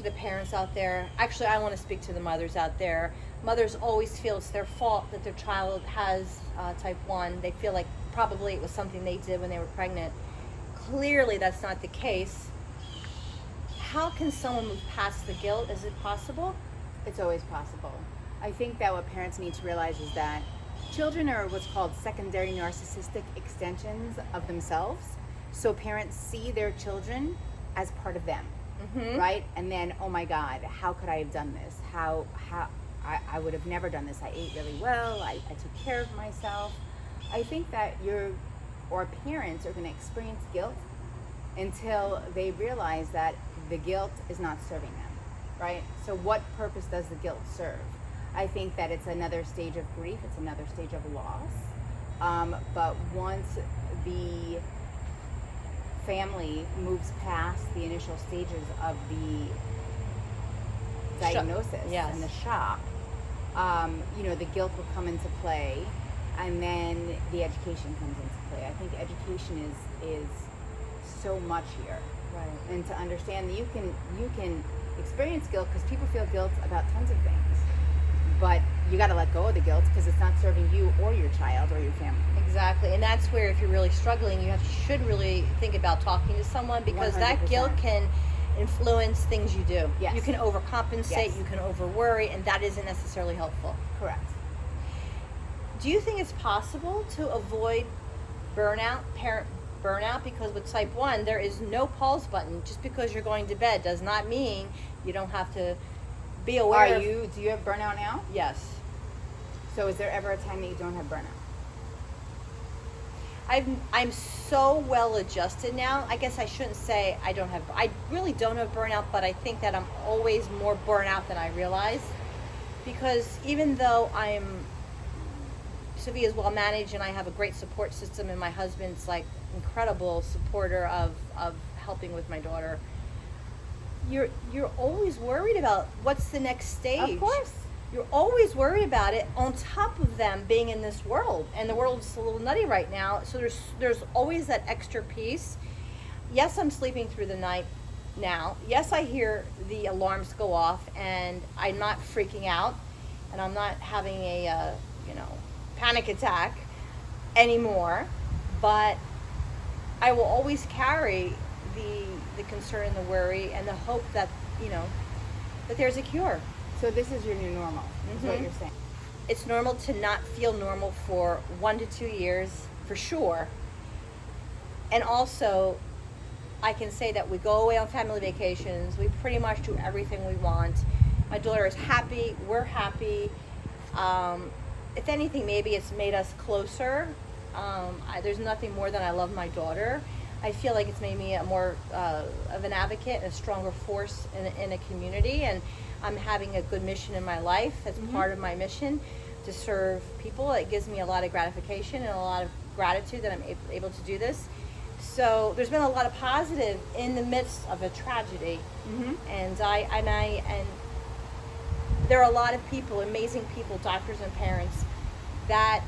the parents out there. Actually, I want to speak to the mothers out there. Mothers always feel it's their fault that their child has type 1. They feel like probably it was something they did when they were pregnant. Clearly, that's not the case. How can someone move past the guilt? Is it possible? It's always possible. I think that what parents need to realize is that children are what's called secondary narcissistic extensions of themselves. So parents see their children as part of them, right? And then, oh my God, how could I have done this? How I would have never done this. I ate really well. I took care of myself. I think that parents are going to experience guilt until they realize that the guilt is not serving them, right? So what purpose does the guilt serve? I think that it's another stage of grief. It's another stage of loss. But once the family moves past the initial stages of the diagnosis and the shock, the guilt will come into play, and then the education comes into play. I think education is so much here, right? And to understand that you can experience guilt, because people feel guilt about tons of things, but you got to let go of the guilt because it's not serving you or your child or your family. Exactly, and that's where if you're really struggling, you should really think about talking to someone, because 100%. That guilt can influence things you do. Yes. You can overcompensate, yes. You can over worry, and that isn't necessarily helpful. Correct. Do you think it's possible to avoid burnout, parent burnout? Because with type 1, there is no pause button. Just because you're going to bed does not mean you don't have to be aware. Do you have burnout now? Yes. So is there ever a time that you don't have burnout? I'm so well adjusted now. I guess I shouldn't say I really don't have burnout, but I think that I'm always more burnout than I realize. Because even though Sophia's well managed and I have a great support system, and my husband's like incredible supporter of helping with my daughter, you're always worried about what's the next stage. Of course. You're always worried about it, on top of them being in this world, and the world's a little nutty right now, so there's always that extra piece. Yes, I'm sleeping through the night now. Yes, I hear the alarms go off, and I'm not freaking out, and I'm not having a panic attack anymore, but I will always carry the concern and the worry and the hope that that there's a cure. So this is your new normal, is what you're saying. It's normal to not feel normal for 1 to 2 years, for sure. And also, I can say that we go away on family vacations. We pretty much do everything we want. My daughter is happy. We're happy. If anything, maybe it's made us closer. There's nothing more than I love my daughter. I feel like it's made me a more of an advocate, a stronger force in a community, and I'm having a good mission in my life as part of my mission to serve people. It gives me a lot of gratification and a lot of gratitude that I'm able to do this. So there's been a lot of positive in the midst of a tragedy, and there are a lot of people, amazing people, doctors and parents, that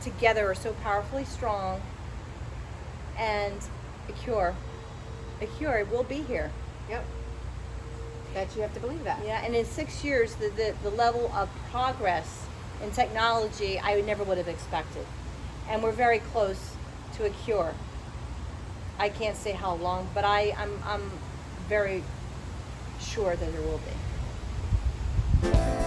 together are so powerfully strong, and a cure will be here. Yep. That you have to believe that. Yeah, and in 6 years, the level of progress in technology I never would have expected. And we're very close to a cure. I can't say how long, but I'm very sure that there will be.